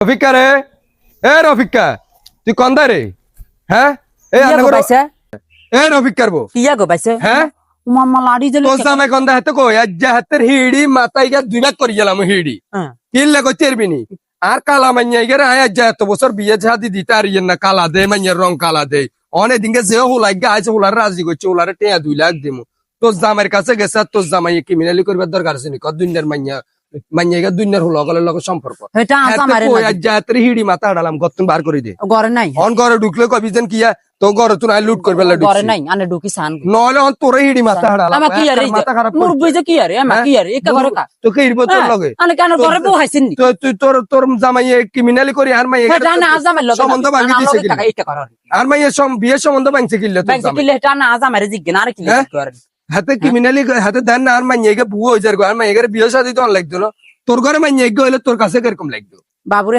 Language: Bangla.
রফিকা রে, এ রফিকা তুই কন্দা রে? হ্যাঁ এই কিয়া গো পাইছে এ রফিকার বো কিয়া গো পাইছে হ্যাঁ মাম্মা লাড়ি জলে তোর জামাই কন্দা হাতে কই আজ হাতের হিড়ি মাথায় গিয়া দুই ভাগ করে গেলাম হিড়ি কিনলে কই চেরবিনি আর কালা মাইয়া গেরে আজ এত বছর বিয়ে ঝাদি দিতে আর ইয়ে না কালা দে মাইয়ার রং কালা দে অনেক দিনকে যে হুলাই গা আছে হুলার রাজি করছে হুলারে টেয়া 2 লাখ দিমু তোর জামাইয়ের কাছে গেছে আর তোর জামাই ক্রিমিনালি করবার দরকার আছে নি কত দুনিয়ার মাইয়া মাইয়া দুনিয়ার হুলগলের লগে সম্পর্ক এটা আসা মারে কই আজ হাতের হিড়ি মাথা আড়ালাম গতন বার করে দে ঘরে নাই অন ঘরে ঢুকলে কবি যেন কিয়া তো ঘরে তুই আই লুট করবে ঘরে নাই আনে ঢুকি সান নহলে অন তোরে হিড়ি মাথা হাড়ালাম আমা কি আরে মাথা খারাপ মুর বুঝে কি আরে আমা কি আরে একা ঘরে কা তোকে হিড়ব তোর লগে আনে কেন ঘরে বউ হাইছেন নি তুই তোর তোর জামাইয়ে ক্রিমিনালি করি আর মাইয়ে এটা না আজামের লগে সম্বন্ধ ভাঙি দিছে কি টাকা এটা করার আর মাইয়ে বিয়ে সম্বন্ধ ভাঙছে কিল্লে তোর ব্যাংকে জামাই কিলে এটা না আজামের জিজ্ঞেন আর কি করে হাতে ক্রিমিনালি হাতে দেন না আর মাইয়ে গে বুয়া হই যার আর মাইয়ে বিয়ে শাদী তো লাগতো না তোর ঘরে মাইয়ে গে হইলে তোর কাছে কিরকম লাগতো বাবুরে